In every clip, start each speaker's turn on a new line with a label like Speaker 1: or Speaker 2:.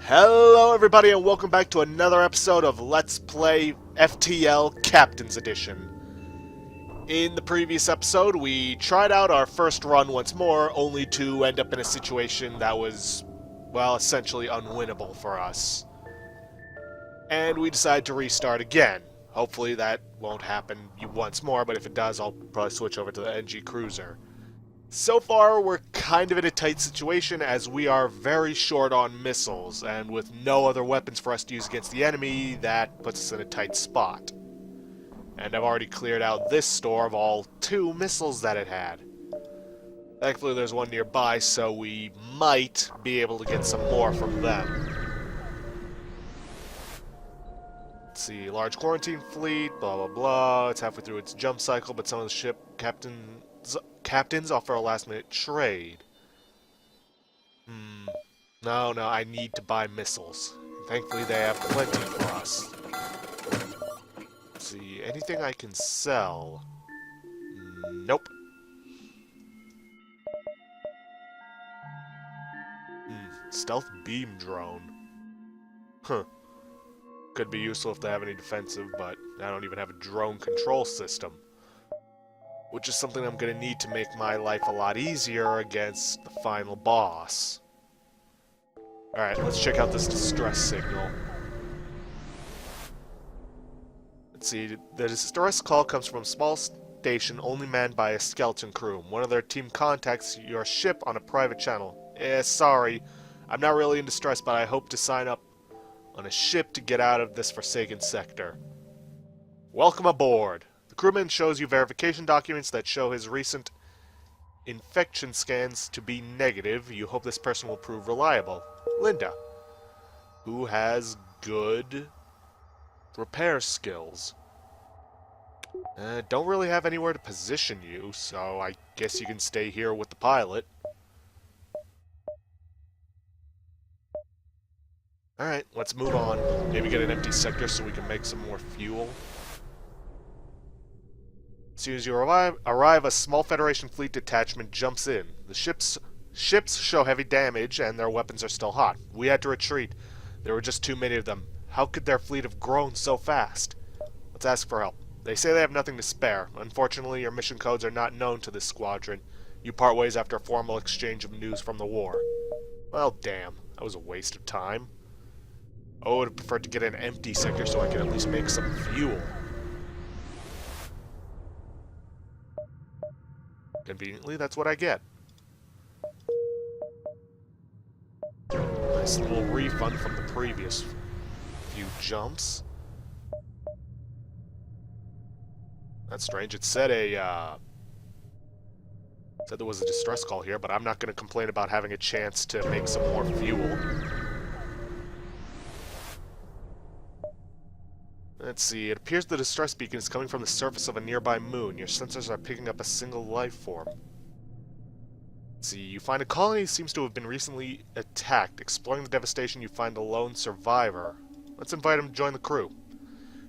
Speaker 1: Hello everybody and welcome back to another episode of Let's Play FTL Captain's Edition. In the previous episode, we tried out our first run once more, only to end up in a situation that was, well, essentially unwinnable for us. And we decided to restart again. Hopefully that won't happen once more, but if it does, I'll probably switch over to the NG Cruiser. So far, we're kind of in a tight situation as we are very short on missiles, and with no other weapons for us to use against the enemy, that puts us in a tight spot. And I've already cleared out this store of all 2 missiles that it had. Thankfully, there's one nearby, so we might be able to get some more from them. Let's see, large quarantine fleet, blah blah blah. It's halfway through its jump cycle, but some of the ship captains offer a last-minute trade. No, I need to buy missiles. Thankfully, they have plenty for us. Let's see, anything I can sell? Nope. Stealth beam drone. Huh. Could be useful if they have any defensive, but I don't even have a drone control system. Which is something I'm going to need to make my life a lot easier against the final boss. Alright, let's check out this distress signal. Let's see, the distress call comes from a small station only manned by a skeleton crew. One of their team contacts your ship on a private channel. Sorry, I'm not really in distress, but I hope to sign up on a ship to get out of this forsaken sector. Welcome aboard! The crewman shows you verification documents that show his recent infection scans to be negative. You hope this person will prove reliable. Linda, who has good repair skills. Don't really have anywhere to position you, so I guess you can stay here with the pilot. Alright, let's move on. Maybe get an empty sector so we can make some more fuel. As soon as you arrive, a small Federation fleet detachment jumps in. The ships show heavy damage, and their weapons are still hot. We had to retreat. There were just too many of them. How could their fleet have grown so fast? Let's ask for help. They say they have nothing to spare. Unfortunately, your mission codes are not known to this squadron. You part ways after a formal exchange of news from the war. Well, damn. That was a waste of time. I would have preferred to get an empty sector so I could at least make some fuel. Conveniently, that's what I get. Nice little refund from the previous few jumps. That's strange. It said said there was a distress call here, but I'm not going to complain about having a chance to make some more fuel. Let's see, it appears the distress beacon is coming from the surface of a nearby moon. Your sensors are picking up a single life form. Let's see, you find a colony seems to have been recently attacked. Exploring the devastation, you find a lone survivor. Let's invite him to join the crew.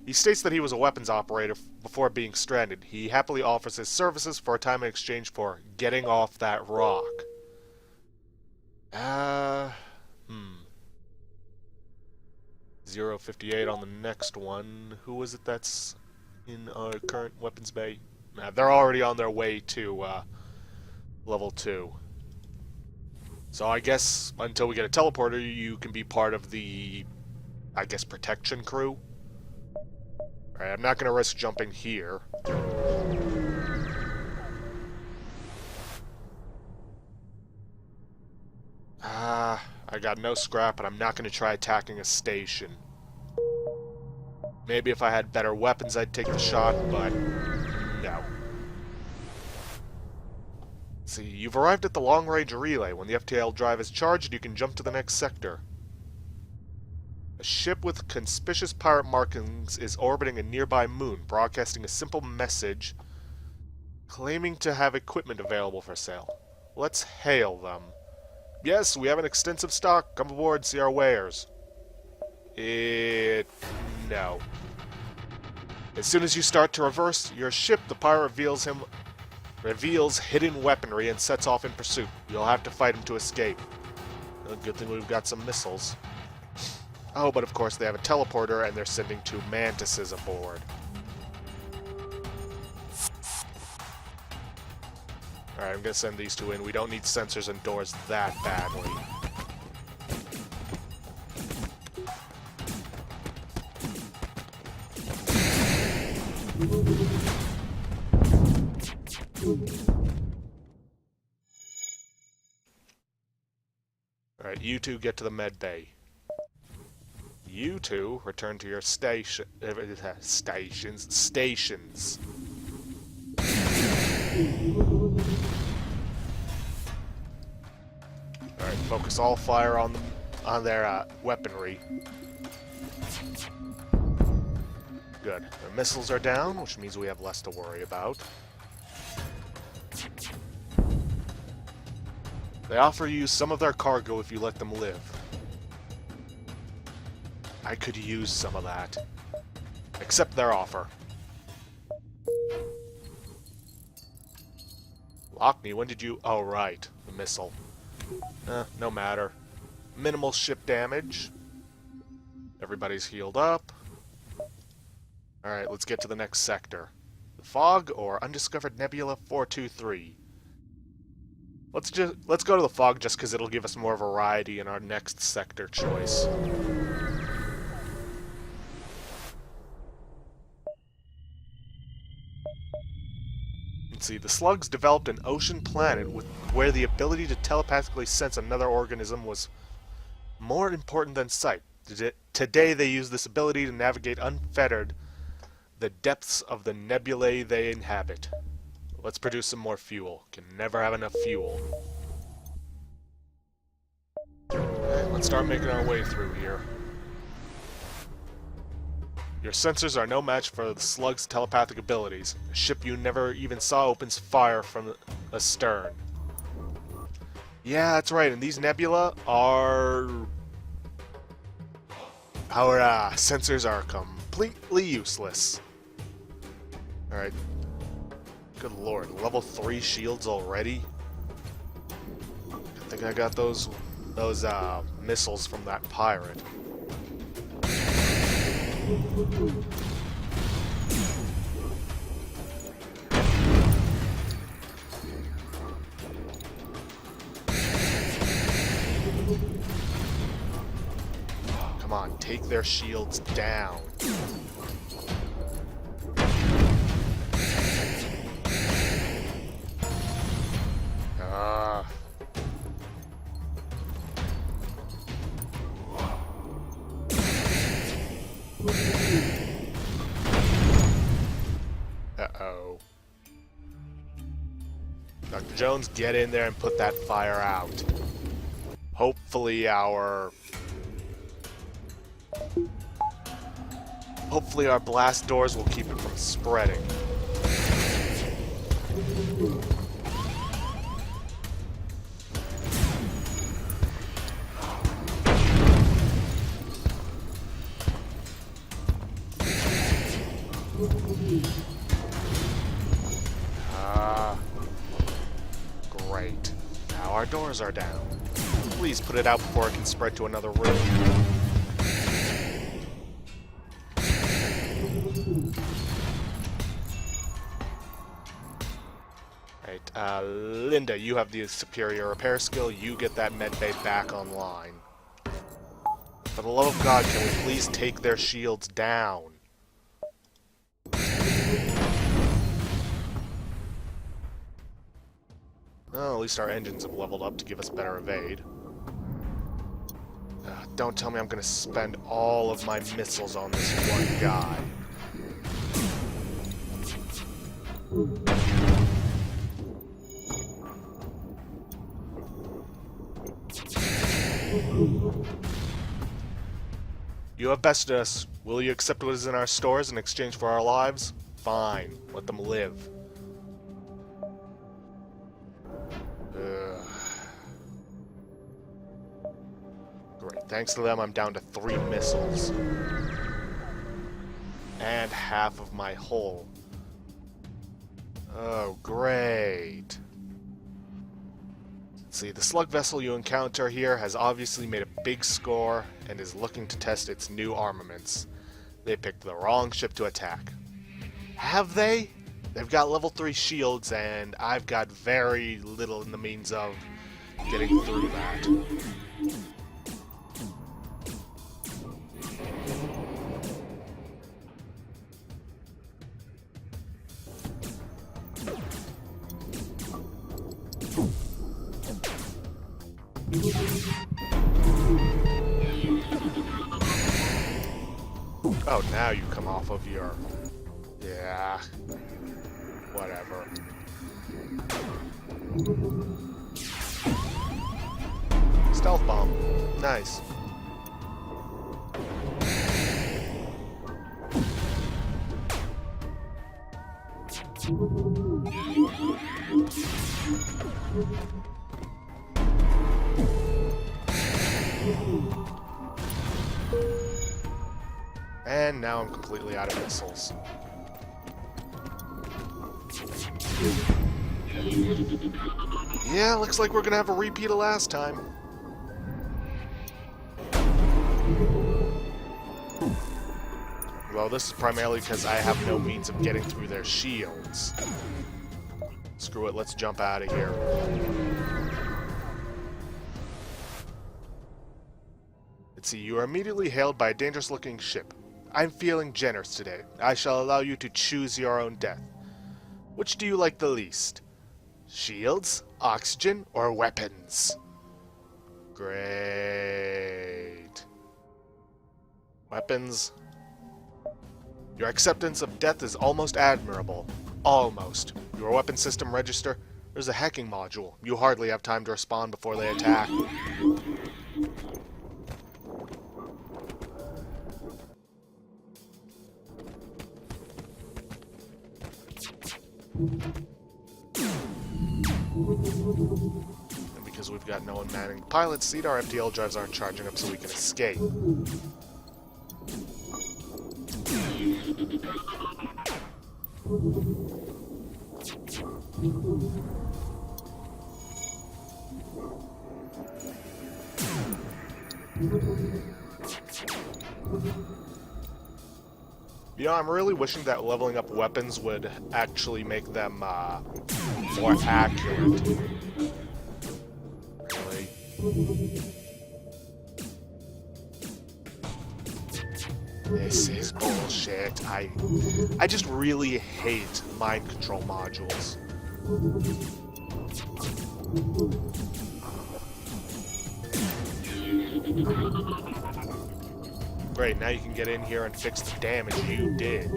Speaker 1: He states that he was a weapons operator before being stranded. He happily offers his services for a time in exchange for getting off that rock. 058 on the next one. Who is it that's in our current weapons bay? Nah, they're already on their way to level 2. So I guess until we get a teleporter, you can be part of the, I guess, protection crew. Alright, I'm not going to risk jumping here. I got no scrap, and I'm not going to try attacking a station. Maybe if I had better weapons, I'd take the shot, but no. See, you've arrived at the long-range relay. When the FTL drive is charged, you can jump to the next sector. A ship with conspicuous pirate markings is orbiting a nearby moon, broadcasting a simple message claiming to have equipment available for sale. Let's hail them. Yes, we have an extensive stock. Come aboard, see our wares. No. As soon as you start to reverse your ship, the pirate reveals hidden weaponry and sets off in pursuit. You'll have to fight him to escape. Good thing we've got some missiles. Oh, but of course they have a teleporter and they're sending 2 mantises aboard. Alright, I'm gonna send these 2 in. We don't need sensors and doors that badly. Alright, you 2 get to the med bay. You 2 return to your stations. Alright, focus all fire on them, on their weaponry. Good. Their missiles are down, which means we have less to worry about. They offer you some of their cargo if you let them live. I could use some of that. Accept their offer. Lockney, when did you... Oh, right. The missile. No matter. Minimal ship damage. Everybody's healed up. Alright, let's get to the next sector. The Fog or Undiscovered Nebula 423. Let's go to the Fog just because it'll give us more variety in our next sector choice. Let's see, the Slugs developed an ocean planet where the ability to telepathically sense another organism was more important than sight. Today they use this ability to navigate unfettered the depths of the nebulae they inhabit. Let's produce some more fuel. Can never have enough fuel. Okay, let's start making our way through here. Your sensors are no match for the Slug's telepathic abilities. A ship you never even saw opens fire from the stern. Yeah, that's right, and these nebula are... Our sensors are completely useless. Alright. Good lord, level 3 shields already? I think I got those missiles from that pirate. Come on, take their shields down. Uh-oh. Dr. Jones, get in there and put that fire out. Hopefully our blast doors will keep it from spreading. Great. Now our doors are down. Please put it out before it can spread to another room. Right, Linda, you have the superior repair skill. You get that medbay back online. For the love of God, can we please take their shields down? Well, at least our engines have leveled up to give us better evade. Don't tell me I'm gonna spend all of my missiles on this one guy. You have bested us. Will you accept what is in our stores in exchange for our lives? Fine. Let them live. Great. Thanks to them, I'm down to 3 missiles. And half of my hull. Oh, great. Let's see, the slug vessel you encounter here has obviously made a big score and is looking to test its new armaments. They picked the wrong ship to attack. Have they? They've got level 3 shields, and I've got very little in the means of getting through that. Oh, now you come off of your... Yeah. Whatever. Stealth bomb. Nice. And now I'm completely out of missiles. Yeah, looks like we're gonna have a repeat of last time. Well, this is primarily because I have no means of getting through their shields. Screw it, let's jump out of here. Let's see, you are immediately hailed by a dangerous-looking ship. I'm feeling generous today. I shall allow you to choose your own death. Which do you like the least? Shields, oxygen, or weapons? Great. Weapons. Your acceptance of death is almost admirable. Almost. Your weapon system register. There's a hacking module. You hardly have time to respond before they attack. And because we've got no one manning the pilot seat, our FTL drives aren't charging up so we can escape. You know, I'm really wishing that leveling up weapons would actually make them more accurate. Really. This is bullshit. I just really hate mind control modules. Great, now you can get in here and fix the damage you did.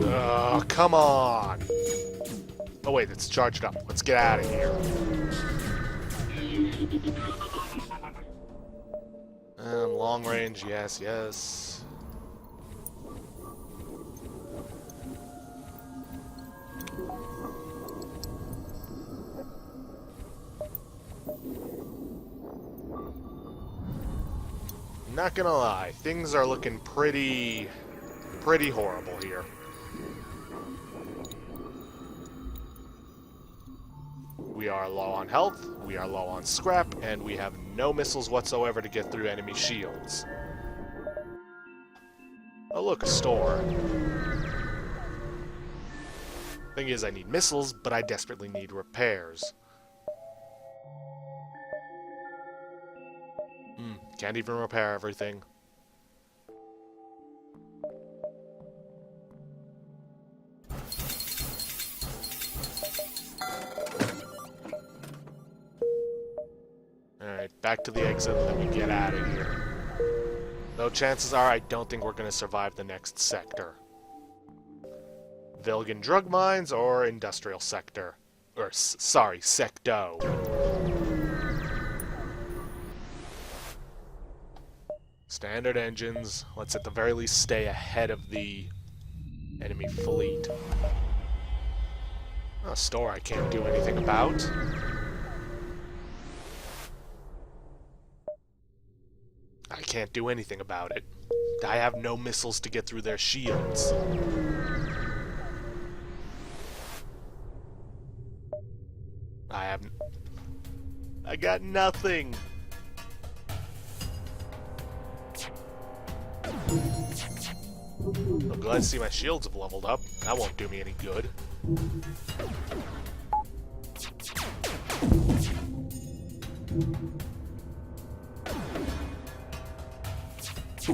Speaker 1: Oh, come on! Oh wait, it's charged up. Let's get out of here. Long range, yes, yes. Not gonna lie, things are looking pretty horrible here. We are low on health, we are low on scrap, and we have no missiles whatsoever to get through enemy shields. Oh look, a store. Thing is, I need missiles, but I desperately need repairs. Can't even repair everything. Alright, back to the exit, and then we get out of here. Though chances are I don't think we're going to survive the next sector. Vilgan drug mines or industrial sector. Or, sorry, secto. Standard engines. Let's at the very least stay ahead of the enemy fleet. A store I can't do anything about. can't do anything about it. I have no missiles to get through their shields. I got nothing. I'm glad to see my shields have leveled up. That won't do me any good.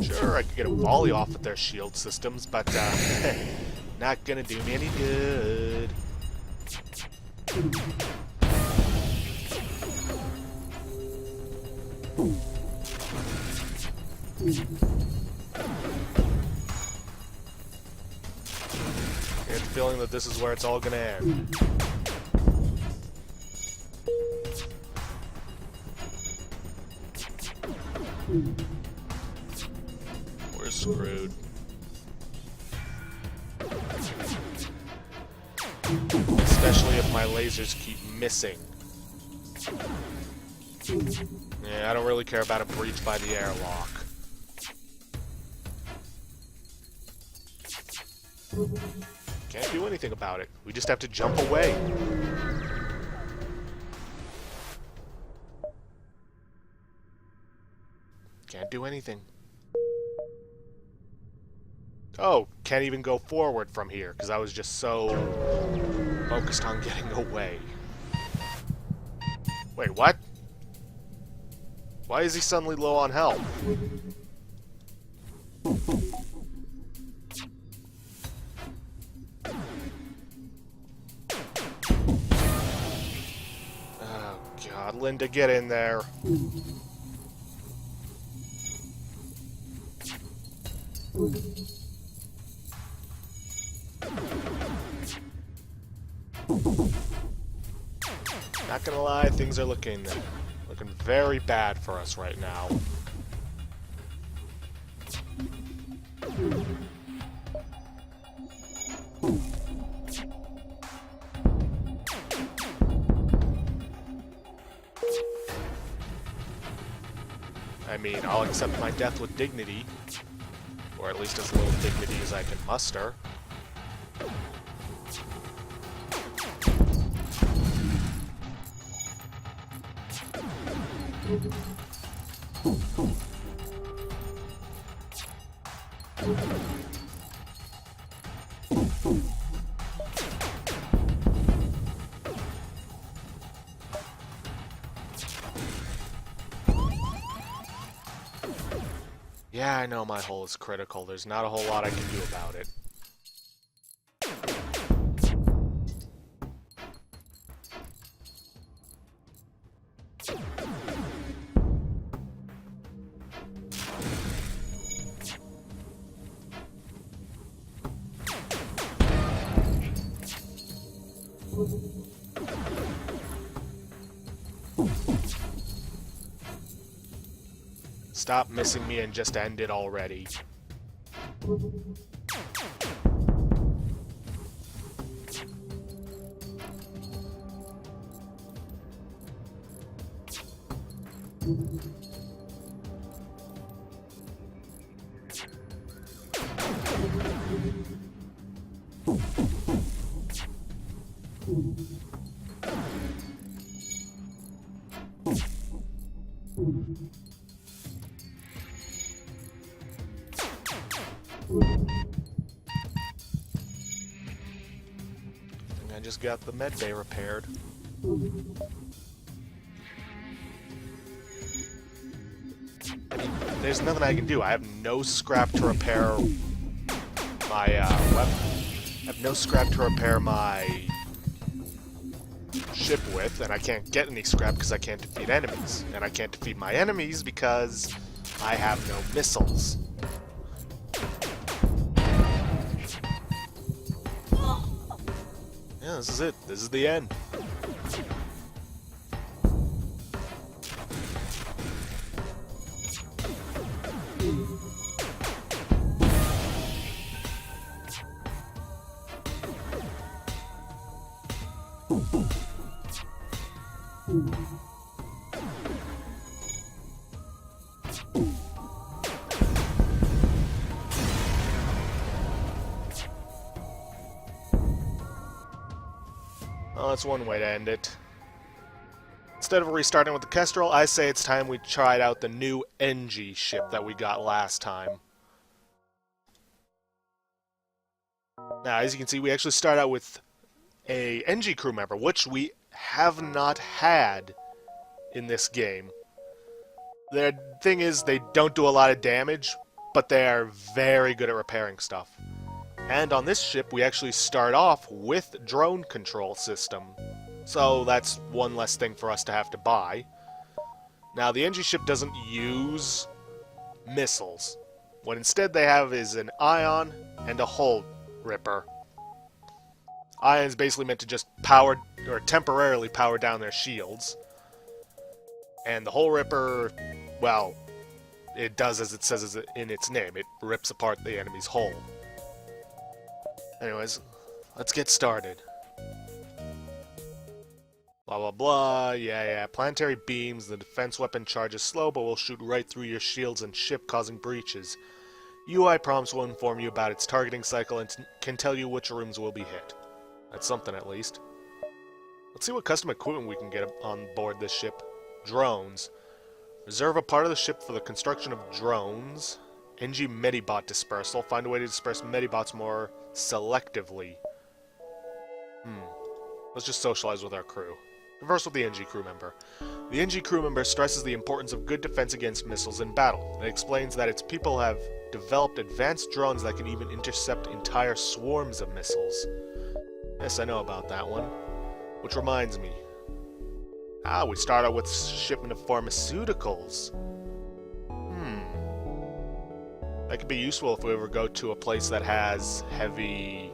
Speaker 1: Sure, I could get a volley off with their shield systems, but not gonna do me any good. I get the feeling that this is where it's all gonna end. We're screwed. Especially if my lasers keep missing. Yeah, I don't really care about a breach by the airlock. Can't do anything about it. We just have to jump away. Can't do anything. Oh, can't even go forward from here, because I was just so focused on getting away. Wait, what? Why is he suddenly low on health? Oh, God. Linda, get in there. Not gonna lie, things are looking very bad for us right now. I mean, I'll accept my death with dignity, or at least as little dignity as I can muster. Yeah, I know my hull is critical. There's not a whole lot I can do about it. Stop missing me and just end it already. I just got the med bay repaired. I mean, there's nothing I can do. I have no scrap to repair my weapon. I have no scrap to repair my ship with, and I can't get any scrap because I can't defeat enemies. And I can't defeat my enemies because I have no missiles. Yeah, this is it. This is the end. Well, that's one way to end it. Instead of restarting with the Kestrel, I say it's time we tried out the new NG ship that we got last time. Now, as you can see, we actually start out with a NG crew member, which we have not had in this game. The thing is, they don't do a lot of damage, but they are very good at repairing stuff. And on this ship, we actually start off with drone control system. So that's one less thing for us to have to buy. Now, the NG ship doesn't use missiles. What instead they have is an ion and a hull ripper. Ion is basically meant to just power, or temporarily power down their shields. And the hull ripper, well, it does as it says in its name. It rips apart the enemy's hull. Anyways, let's get started. Blah blah blah, yeah. Planetary beams, the defense weapon charges slow, but will shoot right through your shields and ship, causing breaches. UI prompts will inform you about its targeting cycle and can tell you which rooms will be hit. That's something, at least. Let's see what custom equipment we can get on board this ship. Drones. Reserve a part of the ship for the construction of drones. NG Medibot dispersal. Find a way to disperse Medibots more selectively. Let's just socialize with our crew. Converse with the NG crew member. The NG crew member stresses the importance of good defense against missiles in battle. It explains that its people have developed advanced drones that can even intercept entire swarms of missiles. Yes, I know about that one. Which reminds me. We start out with shipment of pharmaceuticals. That could be useful if we ever go to a place that has heavy...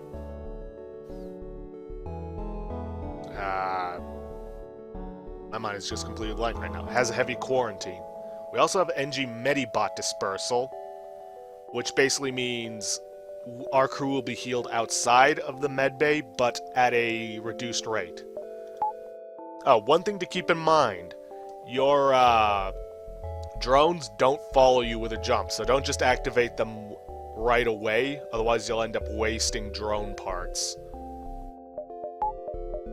Speaker 1: my mind is just completely blank right now. It has a heavy quarantine. We also have NG Medibot dispersal, which basically means our crew will be healed outside of the medbay, but at a reduced rate. Oh, one thing to keep in mind. Your drones don't follow you with a jump, so don't just activate them right away, otherwise you'll end up wasting drone parts.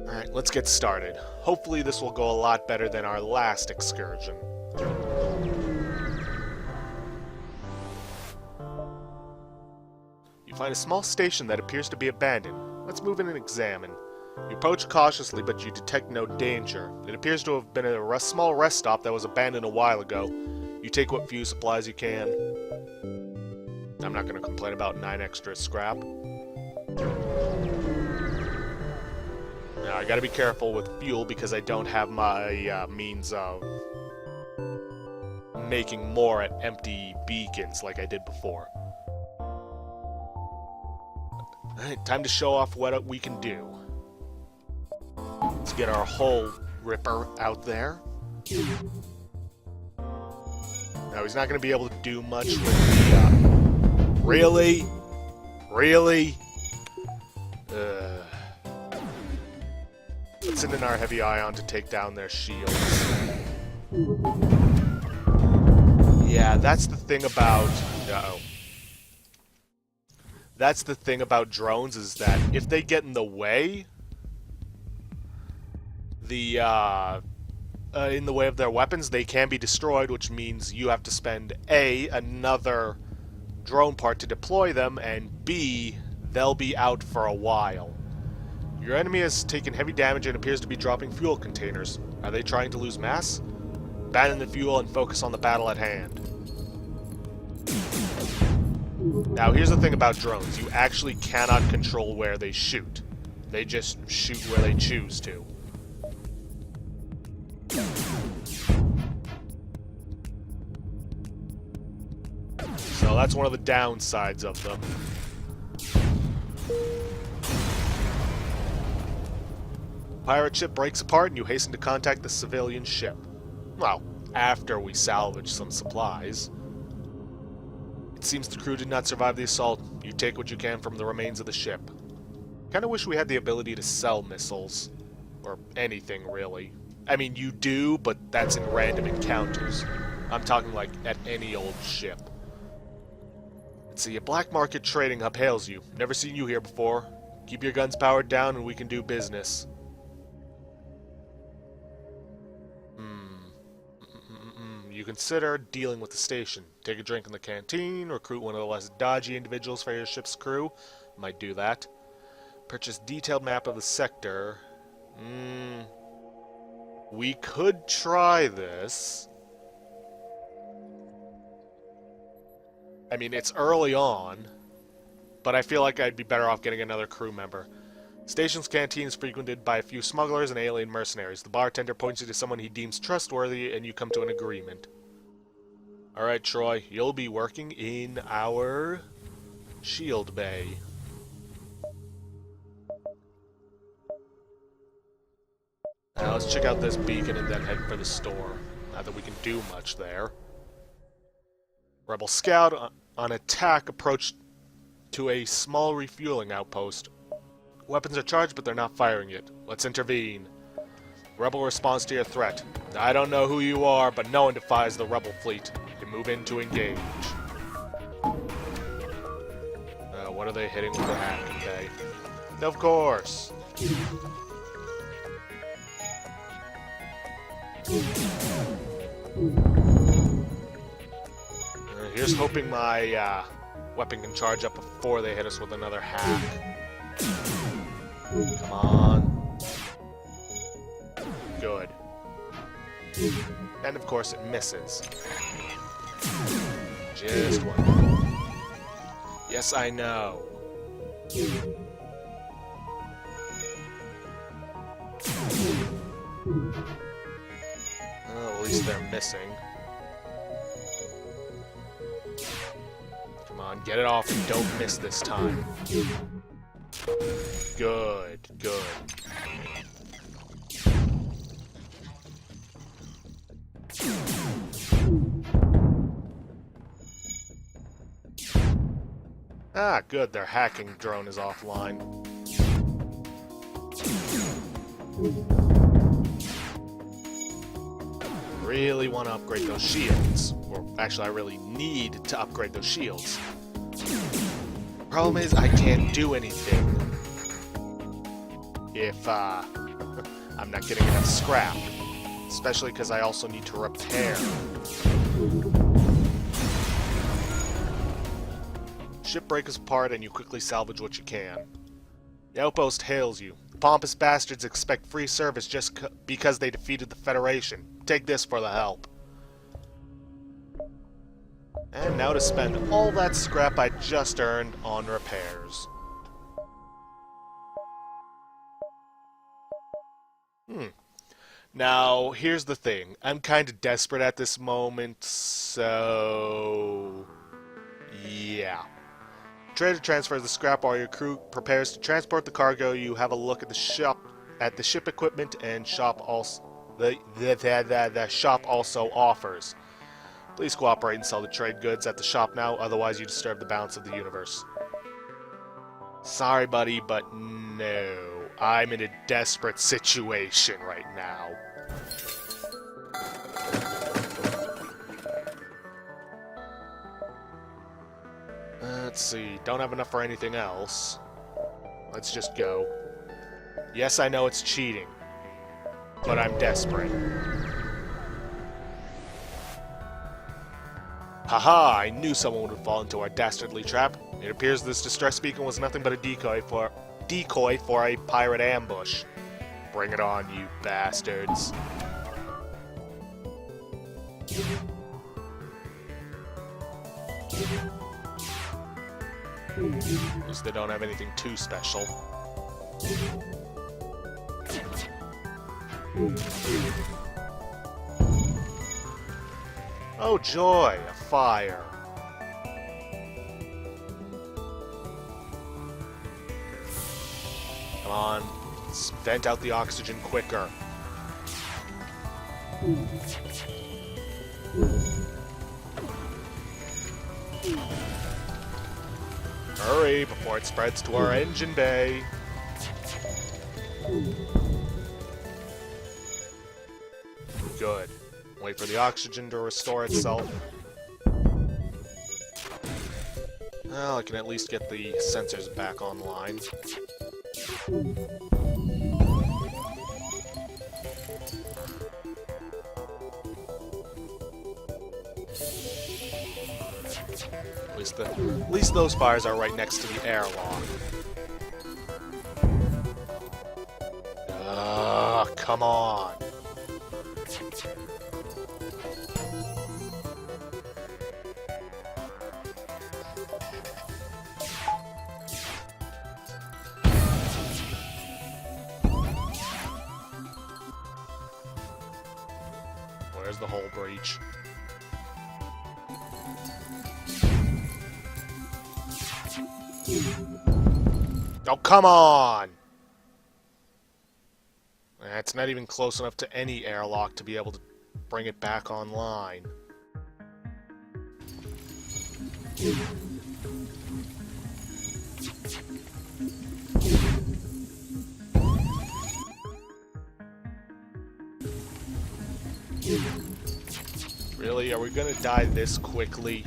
Speaker 1: Alright, let's get started. Hopefully this will go a lot better than our last excursion. You find a small station that appears to be abandoned. Let's move in and examine. You approach cautiously, but you detect no danger. It appears to have been a small rest stop that was abandoned a while ago. You take what few supplies you can. I'm not going to complain about 9 extra scrap. Now, I gotta be careful with fuel because I don't have my means of making more at empty beacons like I did before. Alright, time to show off what we can do. Let's get our hull ripper out there. Now, he's not gonna be able to do much with the, Really? Really? Let's send in our heavy ion to take down their shields. Yeah, that's the thing about... That's the thing about drones, is that if they get in the way... in the way of their weapons, they can be destroyed, which means you have to spend A, another drone part to deploy them, and B, they'll be out for a while. Your enemy has taken heavy damage and appears to be dropping fuel containers. Are they trying to lose mass? Abandon the fuel and focus on the battle at hand. Now, here's the thing about drones. You actually cannot control where they shoot. They just shoot where they choose to. So that's one of the downsides of them. Pirate ship breaks apart and you hasten to contact the civilian ship. Well, after we salvage some supplies. It seems the crew did not survive the assault. You take what you can from the remains of the ship. Kinda wish we had the ability to sell missiles. Or anything, really. I mean, you do, but that's in random encounters. I'm talking like at any old ship. Let's see, a black market trading hub hails you. Never seen you here before. Keep your guns powered down and we can do business. you consider dealing with the station. Take a drink in the canteen, recruit one of the less dodgy individuals for your ship's crew. Might do that. Purchase detailed map of the sector. We could try this. I mean, it's early on, but I feel like I'd be better off getting another crew member. Station's canteen is frequented by a few smugglers and alien mercenaries. The bartender points you to someone he deems trustworthy, and you come to an agreement. Alright, Troy, you'll be working in our shield bay. Now let's check out this beacon and then head for the store. Not that we can do much there. Rebel scout on attack approached to a small refueling outpost. Weapons are charged, but they're not firing yet. Let's intervene. Rebel responds to your threat. I don't know who you are, but no one defies the Rebel fleet. You can move in to engage. What are they hitting with the hack? Okay. Of course. Here's hoping my weapon can charge up before they hit us with another hack. Come on. Good. And of course it misses. Just one. Yes, I know. Oh, at least they're missing. Come on, get it off and don't miss this time. Good, good. Ah, good, their hacking drone is offline. Really want to upgrade those shields. Or, actually, I really need to upgrade those shields. Problem is, I can't do anything if, I'm not getting enough scrap. Especially because I also need to repair. Ship breaks apart and you quickly salvage what you can. The outpost hails you. The pompous bastards expect free service just because they defeated the Federation. Take this for the help. And now to spend all that scrap I just earned on repairs. Now, here's the thing. I'm kind of desperate at this moment, so... yeah. Trader transfers the scrap while your crew prepares to transport the cargo. You have a look at the ship equipment, and shop also the shop also offers. Please cooperate and sell the trade goods at the shop now, otherwise you disturb the balance of the universe. Sorry, buddy, but no. I'm in a desperate situation right now. Let's see, don't have enough for anything else. Let's just go. Yes, I know it's cheating, but I'm desperate. Haha, I knew someone would fall into our dastardly trap. It appears this distress beacon was nothing but a decoy for a pirate ambush. Bring it on, you bastards. At least they don't have anything too special. Oh joy, a fire. Come on, let's vent out the oxygen quicker. Hurry, before it spreads to our engine bay. Good. Wait for the oxygen to restore itself. Well, I can at least get the sensors back online. At least those fires are right next to the airlock. Come on. Where's the hull breach? Oh, come on! It's not even close enough to any airlock to be able to bring it back online. Really? Are we gonna die this quickly?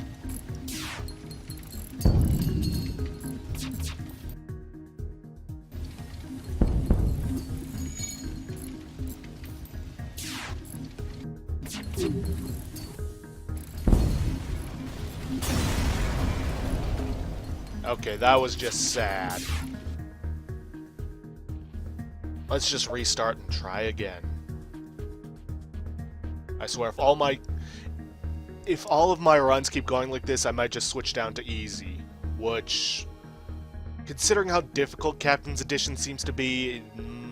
Speaker 1: Okay, that was just sad. Let's just restart and try again. I swear, if all of my runs keep going like this, I might just switch down to easy. Which, considering how difficult Captain's Edition seems to be,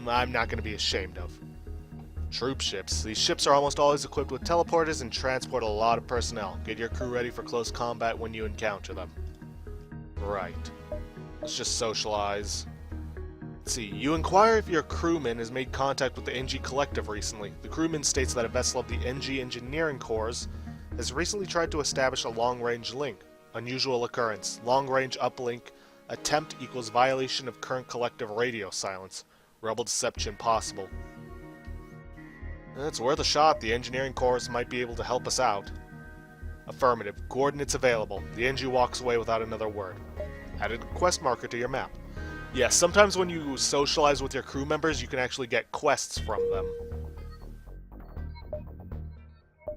Speaker 1: I'm not going to be ashamed of. Troop ships. These ships are almost always equipped with teleporters and transport a lot of personnel. Get your crew ready for close combat when you encounter them. Right. Let's just socialize. Let's see. You inquire if your crewman has made contact with the NG Collective recently. The crewman states that a vessel of the NG Engineering Corps has recently tried to establish a long-range link. Unusual occurrence. Long-range uplink. Attempt equals violation of current collective radio silence. Rebel deception possible. It's worth a shot. The Engineering Corps might be able to help us out. Affirmative. Coordinates available. The NG walks away without another word. Added a quest marker to your map. Yes, sometimes when you socialize with your crew members, you can actually get quests from them.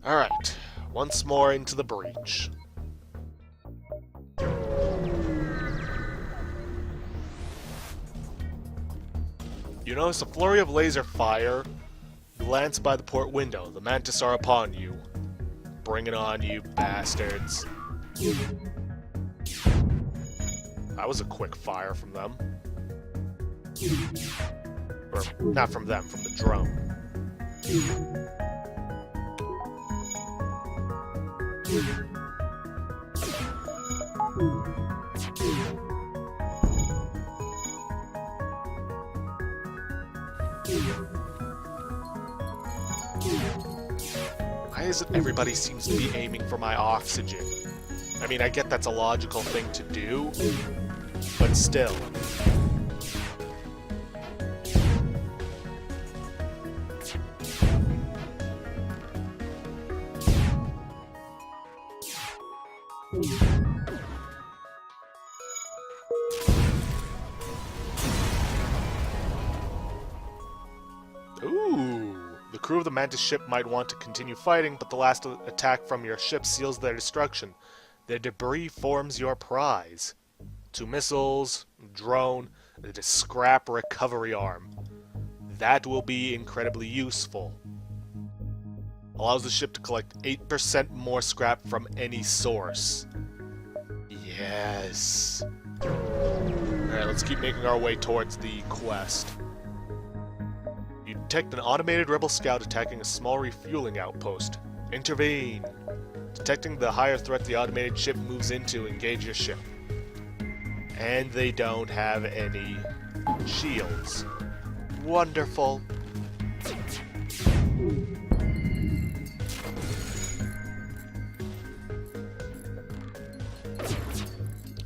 Speaker 1: Alright. Once more into the breach. You notice a flurry of laser fire glance by the port window. The Mantis are upon you. Bring it on, you bastards. That was a quick fire from them. Or, not from them, from the drone. Why is it everybody seems to be aiming for my oxygen? I mean, I get that's a logical thing to do, but still. Ooh! The crew of the Mantis ship might want to continue fighting, but the last attack from your ship seals their destruction. Their debris forms your prize. 2 missiles, drone, and a scrap recovery arm. That will be incredibly useful. Allows the ship to collect 8% more scrap from any source. Yes. Alright, let's keep making our way towards the quest. You detect an automated rebel scout attacking a small refueling outpost. Intervene. Detecting the higher threat the automated ship moves into, engage your ship. And they don't have any shields. Wonderful.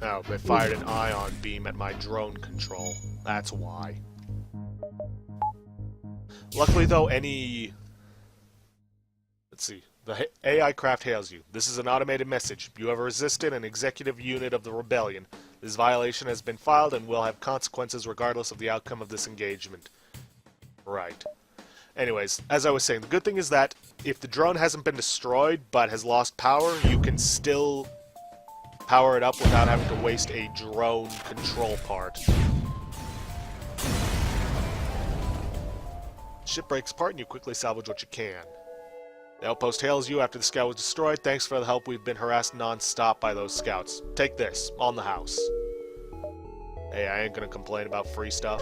Speaker 1: Oh, they fired an ion beam at my drone control. That's why. Luckily, though, let's see. The AI craft hails you. This is an automated message. You have resisted an executive unit of the rebellion. This violation has been filed and will have consequences regardless of the outcome of this engagement. Right. Anyways, as I was saying, the good thing is that if the drone hasn't been destroyed but has lost power, you can still power it up without having to waste a drone control part. Ship breaks apart and you quickly salvage what you can. The outpost hails you after the scout was destroyed. Thanks for the help. We've been harassed non-stop by those scouts. Take this, on the house. Hey, I ain't gonna complain about free stuff.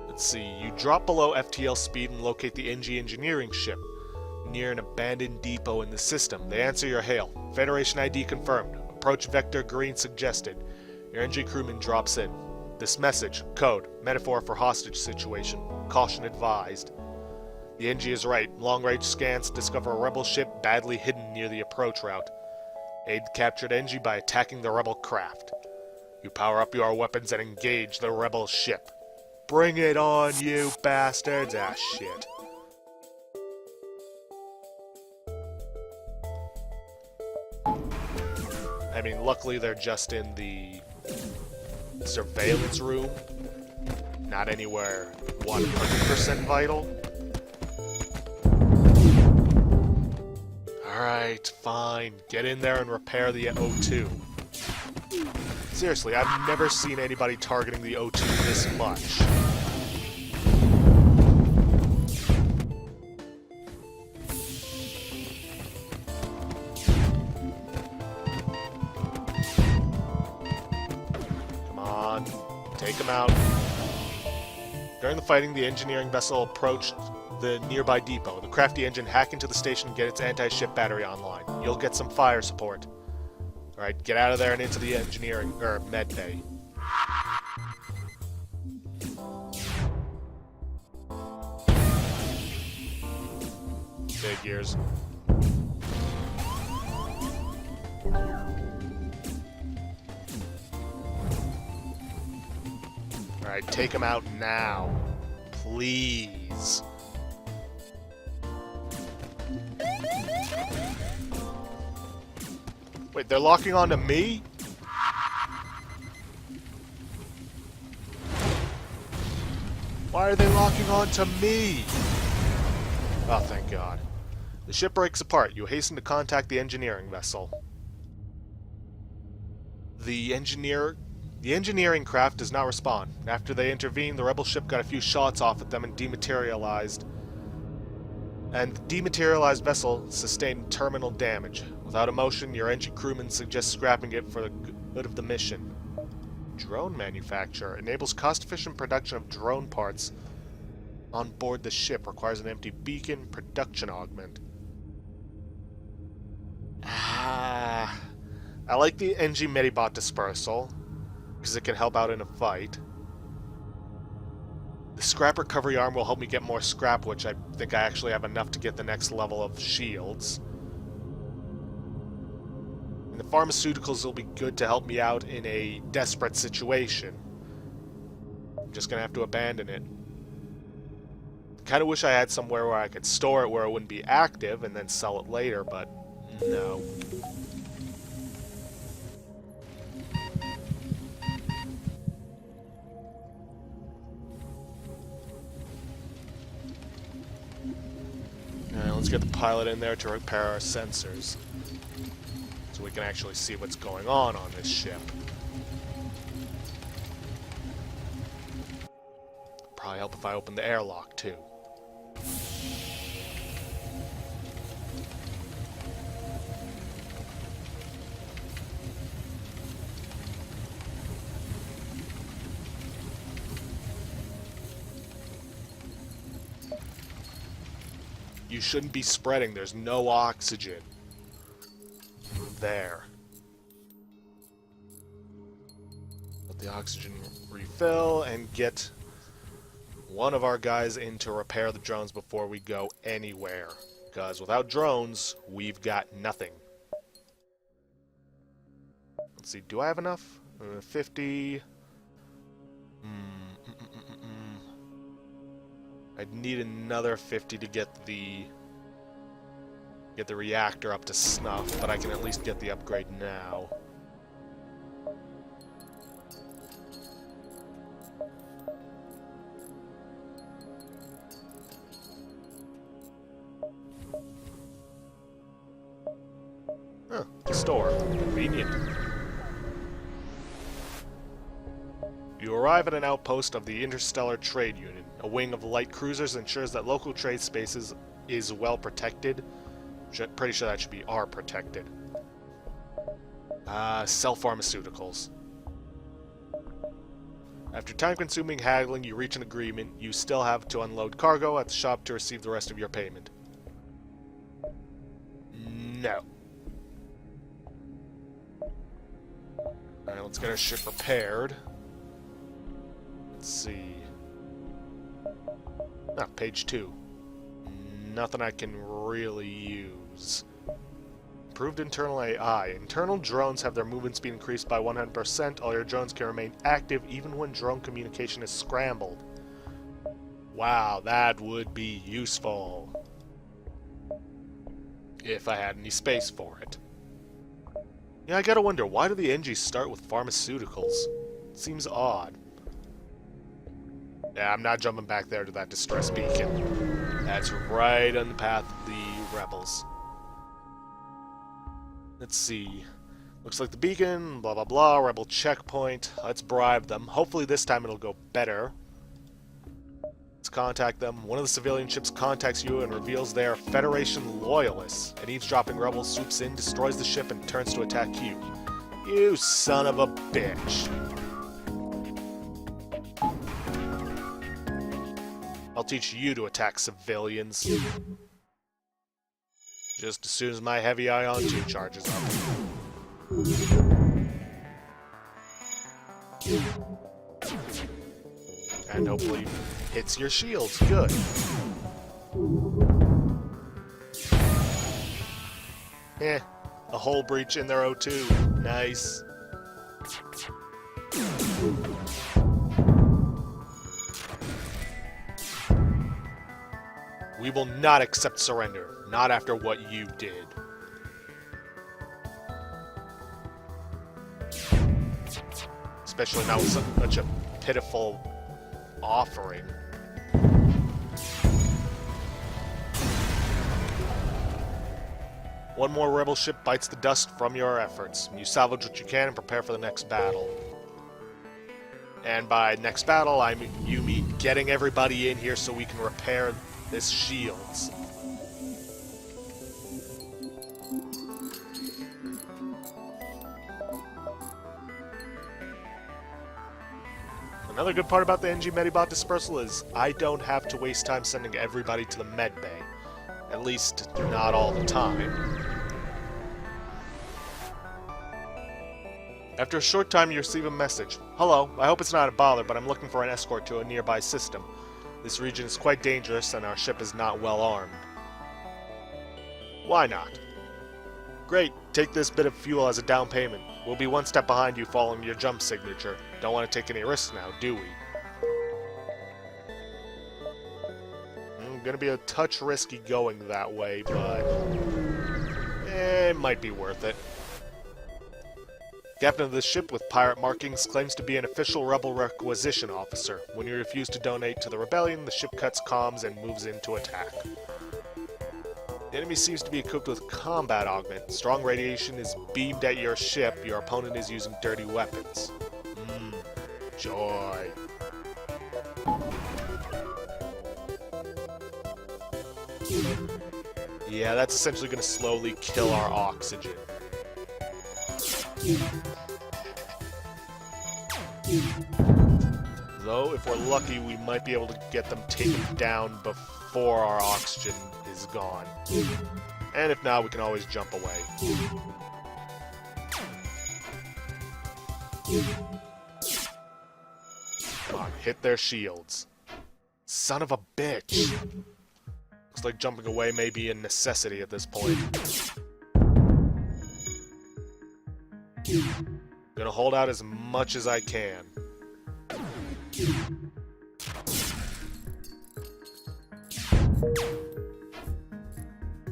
Speaker 1: Let's see, you drop below FTL speed and locate the NG engineering ship near an abandoned depot in the system. They answer your hail. Federation ID confirmed. Approach vector green suggested. Your NG crewman drops in. This message, code, metaphor for hostage situation. Caution advised. The NG is right. Long-range scans discover a rebel ship badly hidden near the approach route. Aid captured NG by attacking the rebel craft. You power up your weapons and engage the rebel ship. Bring it on, you bastards! Ah, shit. I mean, luckily they're just in the surveillance room. Not anywhere 100% vital. Alright, fine. Get in there and repair the O2. Seriously, I've never seen anybody targeting the O2 this much. Come on, take him out. During the fighting, the engineering vessel approached the nearby depot. The crafty engine hack into the station and get its anti-ship battery online. You'll get some fire support. Alright, get out of there and into the engineering, med bay. Figures. Alright, take him out now. Please. Wait, they're locking onto me? Why are they locking onto me? Oh, thank God. The ship breaks apart. You hasten to contact the engineering vessel. The engineering craft does not respond. After they intervened, the rebel ship got a few shots off at them and dematerialized. And the dematerialized vessel sustained terminal damage. Without emotion, your engine crewman suggests scrapping it for the good of the mission. Drone manufacturer enables cost-efficient production of drone parts on board the ship. Requires an empty beacon. Production augment. I like the NG Medibot dispersal because it can help out in a fight. The scrap recovery arm will help me get more scrap, which I think I actually have enough to get the next level of shields. And the pharmaceuticals will be good to help me out in a desperate situation. I'm just gonna have to abandon it. Kinda wish I had somewhere where I could store it where it wouldn't be active and then sell it later, but no. Alright, let's get the pilot in there to repair our sensors. So we can actually see what's going on this ship. Probably help if I open the airlock, too. You shouldn't be spreading. There's no oxygen. There. Let the oxygen refill and get one of our guys in to repair the drones before we go anywhere. Because without drones, we've got nothing. Let's see, do I have enough? 50... I'd need another 50 to get the reactor up to snuff, but I can at least get the upgrade now. Huh, store. Convenient. You arrive at an outpost of the Interstellar Trade Union. A wing of light cruisers ensures that local trade spaces is well protected. Pretty sure that should be are protected. Sell pharmaceuticals. After time-consuming haggling, you reach an agreement. You still have to unload cargo at the shop to receive the rest of your payment. No. Alright, let's get our ship repaired. Let's see. Page 2. Nothing I can really use. Improved internal AI. Internal drones have their movement speed increased by 100%. All your drones can remain active even when drone communication is scrambled. Wow, that would be useful. If I had any space for it. Yeah, I gotta wonder, why do the NGs start with pharmaceuticals? It seems odd. Yeah, I'm not jumping back there to that distress beacon. That's right on the path of the rebels. Let's see. Looks like the beacon, blah blah blah, rebel checkpoint. Let's bribe them. Hopefully this time it'll go better. Let's contact them. One of the civilian ships contacts you and reveals they are Federation loyalists. An eavesdropping rebel swoops in, destroys the ship, and turns to attack you. You son of a bitch. I'll teach you to attack civilians. Just as soon as my heavy ion 2 charges up. And hopefully hits your shields. Good. A hull breach in their O2. Nice. We will not accept surrender. Not after what you did. Especially now with such a pitiful offering. One more rebel ship bites the dust from your efforts. You salvage what you can and prepare for the next battle. And by next battle, you mean getting everybody in here so we can repair this shields. Another good part about the NG Medibot dispersal is I don't have to waste time sending everybody to the med bay. At least, not all the time. After a short time, you receive a message. Hello, I hope it's not a bother, but I'm looking for an escort to a nearby system. This region is quite dangerous, and our ship is not well armed. Why not? Great, take this bit of fuel as a down payment. We'll be one step behind you following your jump signature. Don't want to take any risks now, do we? Gonna be a touch risky going that way, but it might be worth it. Captain of this ship with pirate markings claims to be an official rebel requisition officer. When you refuse to donate to the rebellion, the ship cuts comms and moves into attack. The enemy seems to be equipped with combat augment. Strong radiation is beamed at your ship. Your opponent is using dirty weapons. Joy. Yeah, that's essentially going to slowly kill our oxygen. Though, if we're lucky, we might be able to get them taken down before our oxygen is gone. And if not, we can always jump away. Come on, hit their shields. Son of a bitch! Looks like jumping away may be a necessity at this point. Gonna hold out as much as I can.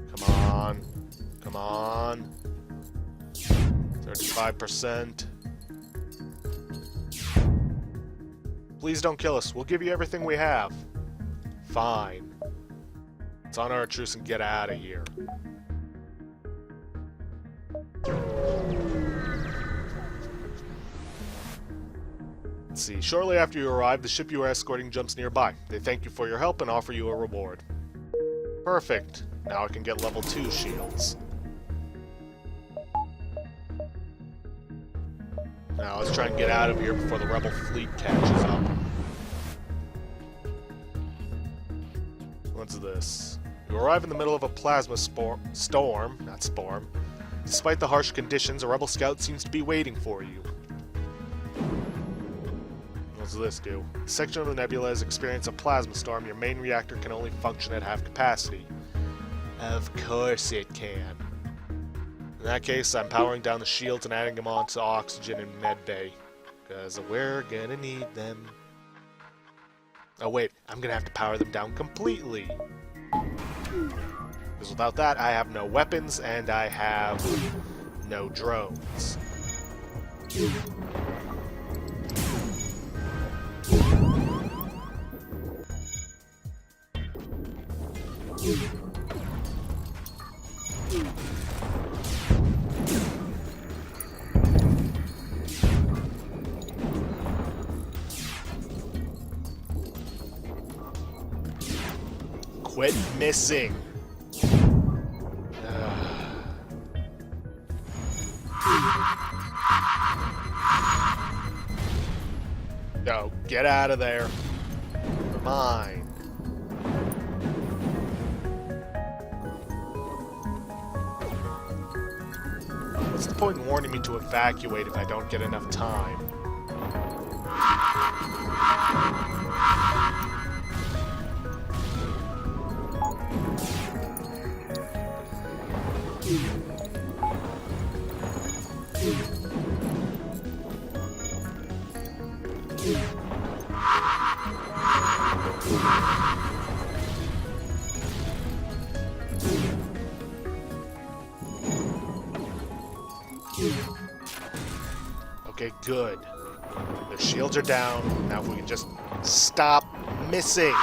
Speaker 1: Come on. Come on. 35%. Please don't kill us. We'll give you everything we have. Fine. Let's honor our truce and get out of here. Let's see. Shortly after you arrive, the ship you are escorting jumps nearby. They thank you for your help and offer you a reward. Perfect. Now I can get level 2 shields. Now let's try and get out of here before the rebel fleet catches up. What's this? You arrive in the middle of a plasma storm. Despite the harsh conditions, a rebel scout seems to be waiting for you. What's this do? A section of the nebula has experienced a plasma storm. Your main reactor can only function at half capacity. Of course it can. In that case, I'm powering down the shields and adding them on to oxygen in medbay. Because we're gonna need them. Oh wait, I'm gonna have to power them down completely. Because without that, I have no weapons and I have no drones. Quit missing. No, get out of there. You're mine. What's the point in warning me to evacuate if I don't get enough time? Okay, good. Their shields are down. Now if we can just stop missing.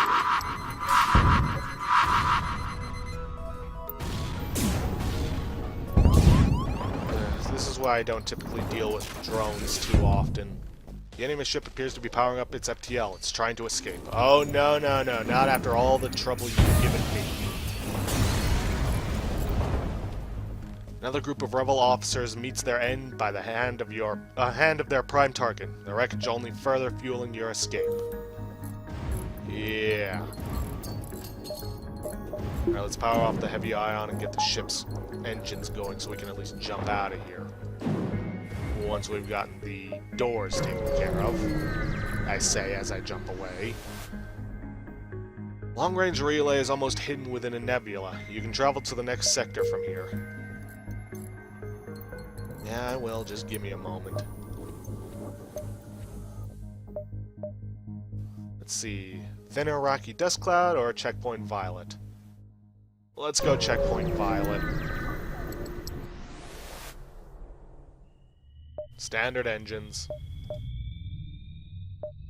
Speaker 1: This is why I don't typically deal with drones too often. The enemy ship appears to be powering up its FTL. It's trying to escape. Oh, no, no, no. Not after all the trouble you've given me. Another group of rebel officers meets their end by the hand of their prime target. The wreckage only further fueling your escape. Yeah. Alright, let's power off the heavy ion and get the ship's engines going so we can at least jump out of here. Once we've gotten the doors taken care of, I say as I jump away. Long-range relay is almost hidden within a nebula. You can travel to the next sector from here. Yeah, I will. Just give me a moment. Let's see. Thinner rocky dust cloud or checkpoint violet? Let's go checkpoint violet. Standard engines.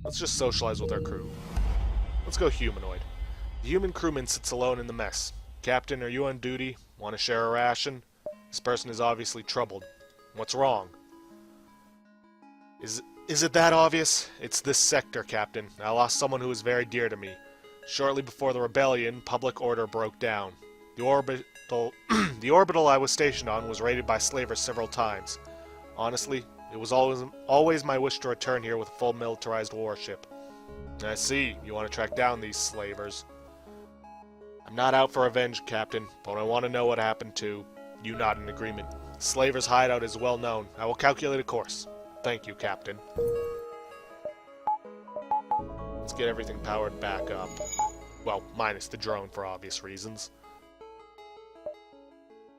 Speaker 1: Let's just socialize with our crew. Let's go humanoid. The human crewman sits alone in the mess. Captain, are you on duty? Want to share a ration? This person is obviously troubled. What's wrong? Is it that obvious? It's this sector, Captain. I lost someone who was very dear to me. Shortly before the rebellion, public order broke down. The orbital I was stationed on was raided by slavers several times. Honestly, it was always my wish to return here with a full militarized warship. I see. You want to track down these slavers. I'm not out for revenge, Captain, but I want to know what happened to you not in agreement. Slavers' hideout is well known. I will calculate a course. Thank you, Captain. Let's get everything powered back up. Well, minus the drone for obvious reasons.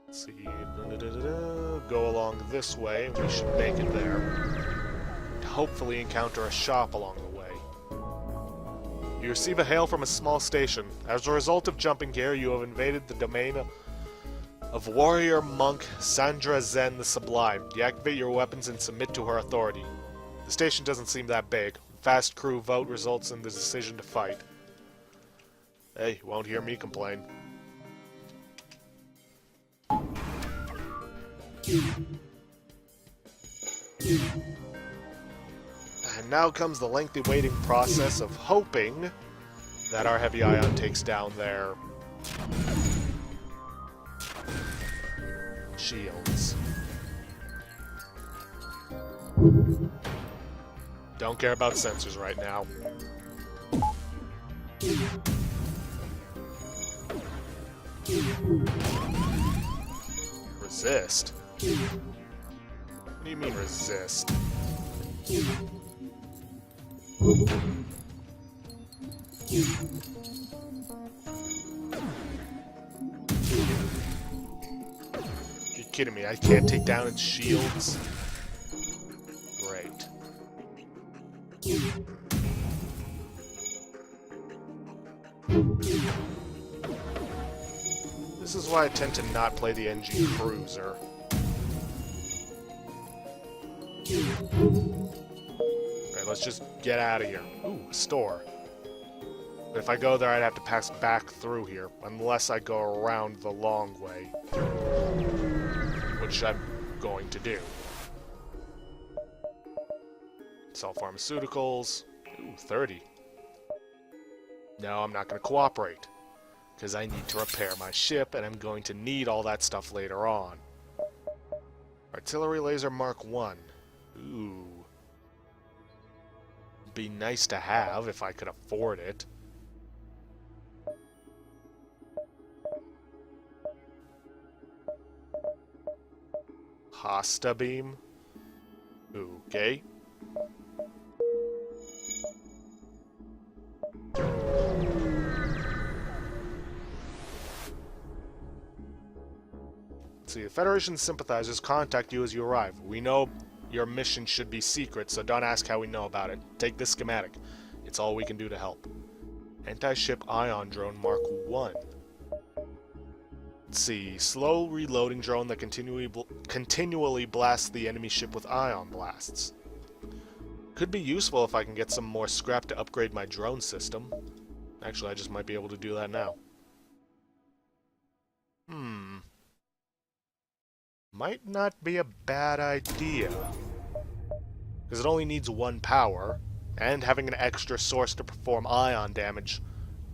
Speaker 1: Let's see. Go along this way. We should make it there. Hopefully encounter a shop along the way. You receive a hail from a small station. As a result of jumping here, you have invaded the domain of warrior monk Sandra Zen the Sublime. Deactivate your weapons and submit to her authority. The station doesn't seem that big. Fast crew vote results in the decision to fight. Hey, you won't hear me complain. And now comes the lengthy waiting process of hoping that our heavy ion takes down their shields. Don't care about sensors right now. Resist? What do you mean resist? You're kidding me, I can't take down its shields? Great. This is why I tend to not play the NG Cruiser. Alright, let's just get out of here. Ooh, a store. But if I go there, I'd have to pass back through here, unless I go around the long way. Which I'm going to do. Sell pharmaceuticals. Ooh, 30. No, I'm not going to cooperate. Because I need to repair my ship, and I'm going to need all that stuff later on. Artillery laser Mark 1. Ooh. Be nice to have if I could afford it. Hosta beam? Okay. See, the Federation sympathizers contact you as you arrive. We know your mission should be secret, so don't ask how we know about it. Take this schematic. It's all we can do to help. Anti-ship ion drone Mark 1. Let's see. Slow reloading drone that continually blasts the enemy ship with ion blasts. Could be useful if I can get some more scrap to upgrade my drone system. Actually, I just might be able to do that now. Might not be a bad idea. Because it only needs 1 power, and having an extra source to perform ion damage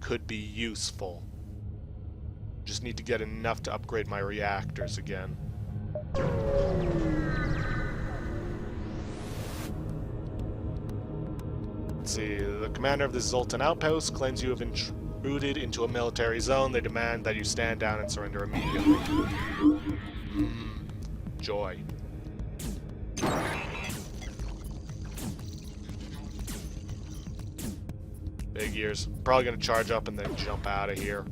Speaker 1: could be useful. Just need to get enough to upgrade my reactors again. Let's see, the commander of the Zoltan outpost claims you have intruded into a military zone. They demand that you stand down and surrender immediately. Joy. Big ears. Probably gonna charge up and then jump out of here.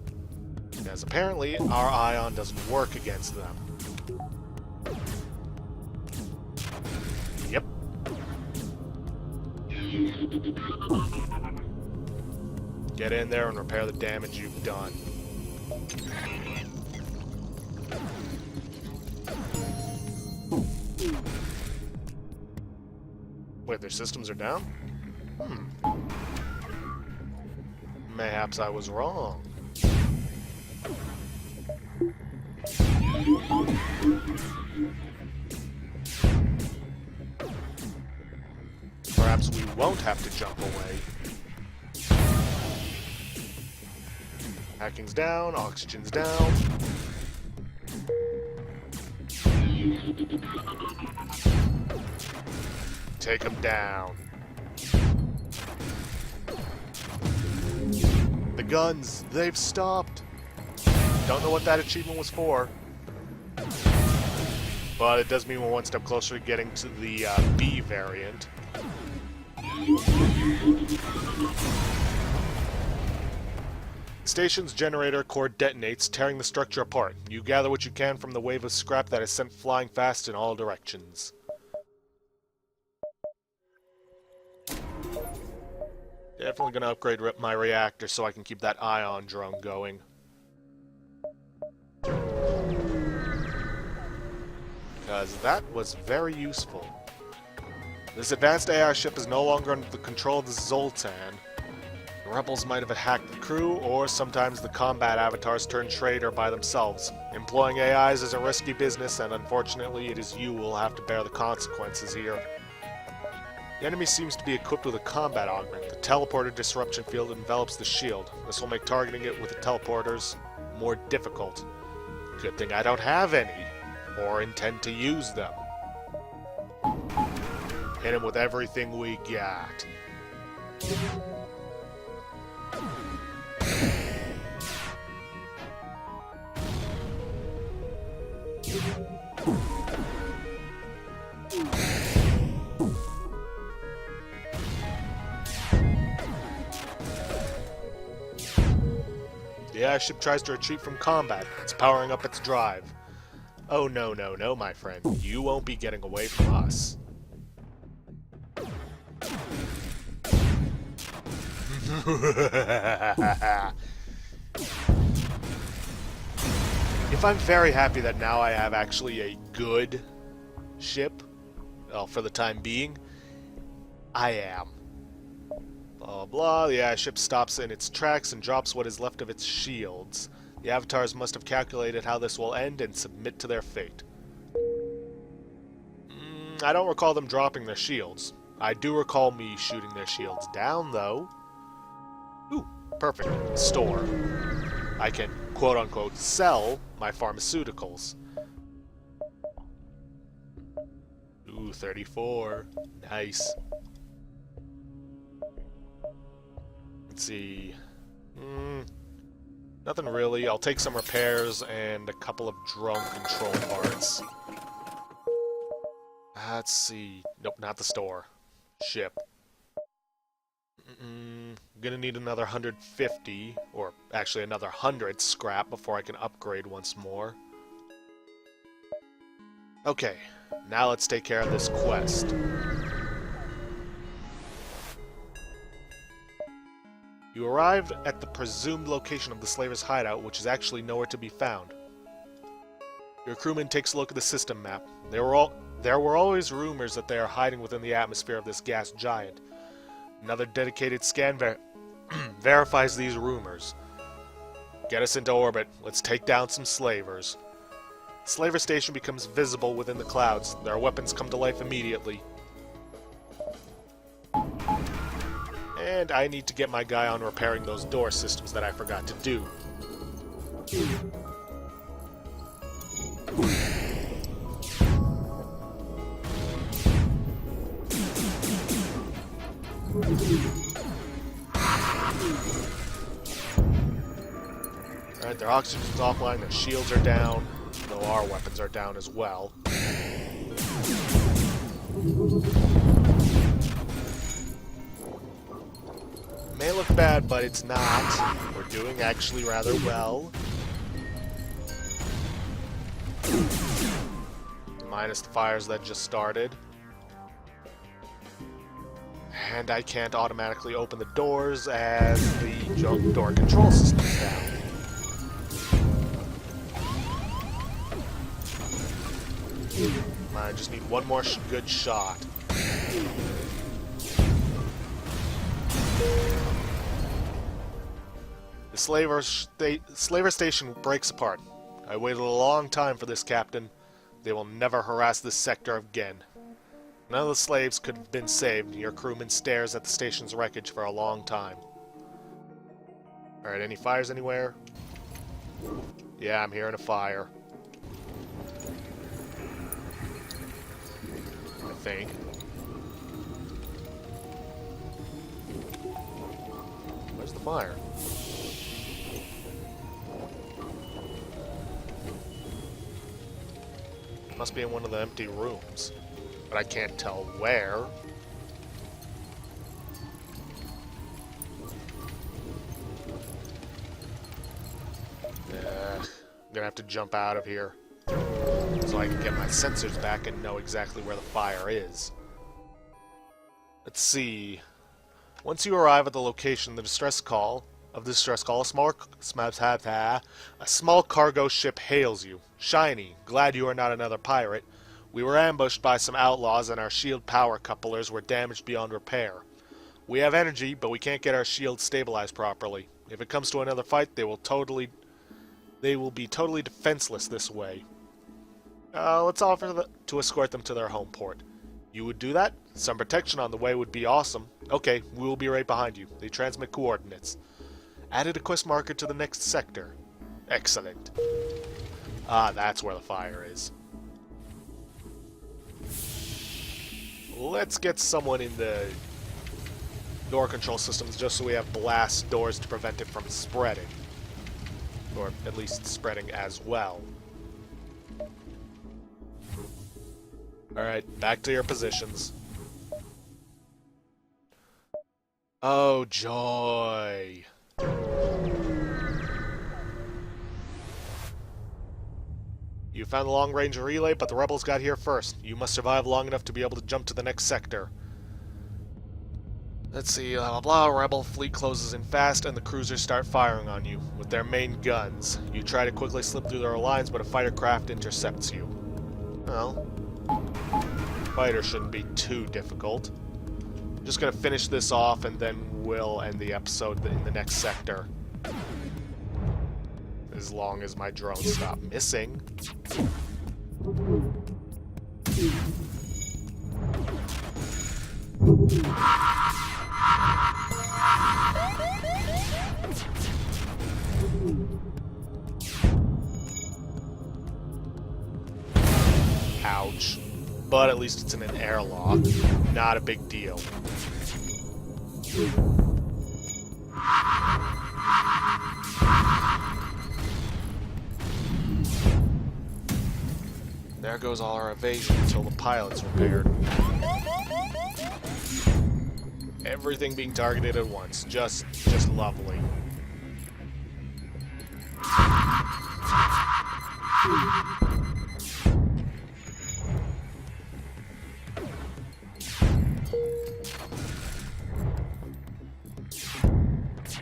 Speaker 1: Because apparently our ion doesn't work against them. Yep. Get in there and repair the damage you've done. Wait, their systems are down? Mayhaps I was wrong. Perhaps we won't have to jump away. Hacking's down, oxygen's down. Take him down. The guns, they've stopped. Don't know what that achievement was for. But it does mean we're one step closer to getting to the B variant. The station's generator core detonates, tearing the structure apart. You gather what you can from the wave of scrap that is sent flying fast in all directions. Definitely gonna upgrade my reactor so I can keep that ion drone going. Because that was very useful. This advanced AI ship is no longer under the control of the Zoltan. The rebels might have hacked the crew, or sometimes the combat avatars turn traitor by themselves. Employing AIs is a risky business, and unfortunately it is you who will have to bear the consequences here. The enemy seems to be equipped with a combat augment. The teleporter disruption field envelops the shield. This will make targeting it with the teleporters more difficult. Good thing I don't have any, or intend to use them. Hit him with everything we got. The airship tries to retreat from combat. It's powering up its drive. Oh no, no, no, my friend. You won't be getting away from us. If I'm very happy that now I have actually a good ship, well, for the time being, I am. Blah blah, the airship stops in its tracks and drops what is left of its shields. The avatars must have calculated how this will end and submit to their fate. I don't recall them dropping their shields. I do recall me shooting their shields down, though. Ooh, perfect. Store. I can, quote-unquote, sell my pharmaceuticals. Ooh, 34. Nice. Let's see. Nothing really. I'll take some repairs and a couple of drone control parts. Let's see. Nope, not the store. Ship. Gonna need another 150, or actually another 100 scrap before I can upgrade once more. Okay, now let's take care of this quest. You arrived at the presumed location of the slaver's hideout, which is actually nowhere to be found. Your crewman takes a look at the system map. There were always rumors that they are hiding within the atmosphere of this gas giant. Another dedicated scan verifies these rumors. Get us into orbit. Let's take down some slavers. The slaver station becomes visible within the clouds. Their weapons come to life immediately. And I need to get my guy on repairing those door systems that I forgot to do. Alright, their oxygen's offline, their shields are down, though our weapons are down as well. May look bad, but it's not. We're doing actually rather well. Minus the fires that just started. And I can't automatically open the doors as the door control system's down. I just need one more good shot. The slaver station breaks apart. I waited a long time for this, Captain. They will never harass this sector again. None of the slaves could have been saved. Your crewman stares at the station's wreckage for a long time. Alright, any fires anywhere? Yeah, I'm hearing a fire. I think. Where's the fire? Must be in one of the empty rooms. But I can't tell where. I'm gonna have to jump out of here so I can get my sensors back and know exactly where the fire is. Let's see. Once you arrive at the location of the distress call, a small cargo ship hails you. Shiny, glad you are not another pirate. We were ambushed by some outlaws and our shield power couplers were damaged beyond repair. We have energy, but we can't get our shields stabilized properly. If it comes to another fight, they will be totally defenseless this way. Let's offer to escort them to their home port. You would do that? Some protection on the way would be awesome. Okay, we will be right behind you. They transmit coordinates. Added a quest marker to the next sector. Excellent. Ah, that's where the fire is. Let's get someone in the door control systems just so we have blast doors to prevent it from spreading. Or at least spreading as well. Alright, back to your positions. Oh, joy. You found the long-range relay, but the rebels got here first. You must survive long enough to be able to jump to the next sector. Let's see, blah, blah, blah. Rebel fleet closes in fast, and the cruisers start firing on you with their main guns. You try to quickly slip through their lines, but a fighter craft intercepts you. Well, fighter shouldn't be too difficult. Just gonna finish this off, and then we'll end the episode in the next sector. As long as my drones stop missing. Ouch. But at least it's in an airlock. Not a big deal. There goes all our evasion until the pilot's repaired. Everything being targeted at once. Just lovely.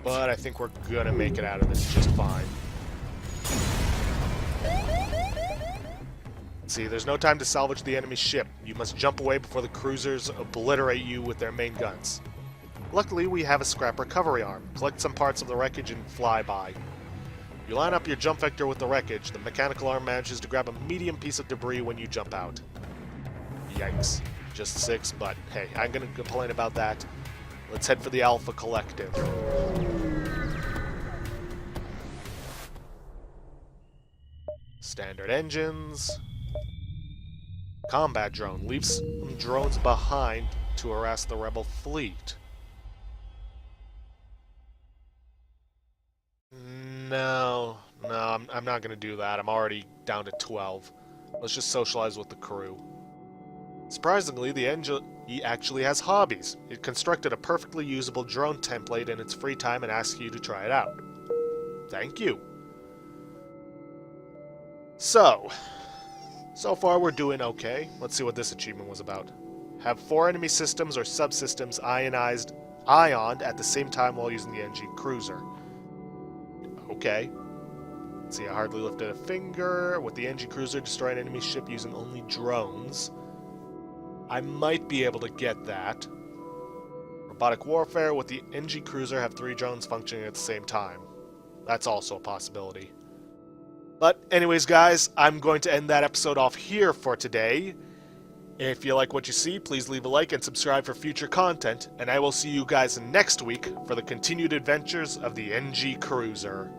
Speaker 1: But I think we're gonna make it out of this just fine. See, there's no time to salvage the enemy ship. You must jump away before the cruisers obliterate you with their main guns. Luckily, we have a scrap recovery arm. Collect some parts of the wreckage and fly by. You line up your jump vector with the wreckage. The mechanical arm manages to grab a medium piece of debris when you jump out. Yikes. Just 6, but hey, I'm gonna complain about that. Let's head for the Alpha Collective. Standard engines. Combat drone. Leave some drones behind to harass the rebel fleet. No, I'm not going to do that. I'm already down to 12. Let's just socialize with the crew. Surprisingly, the engine actually has hobbies. It constructed a perfectly usable drone template in its free time and asks you to try it out. Thank you. So far we're doing okay. Let's see what this achievement was about. Have 4 enemy systems or subsystems ioned at the same time while using the NG cruiser. Okay. Let's see, I hardly lifted a finger. With the NG cruiser, destroy an enemy ship using only drones. I might be able to get that. Robotic warfare. With the NG cruiser, have 3 drones functioning at the same time. That's also a possibility. But anyways, guys, I'm going to end that episode off here for today. If you like what you see, please leave a like and subscribe for future content, and I will see you guys next week for the continued adventures of the NG Cruiser.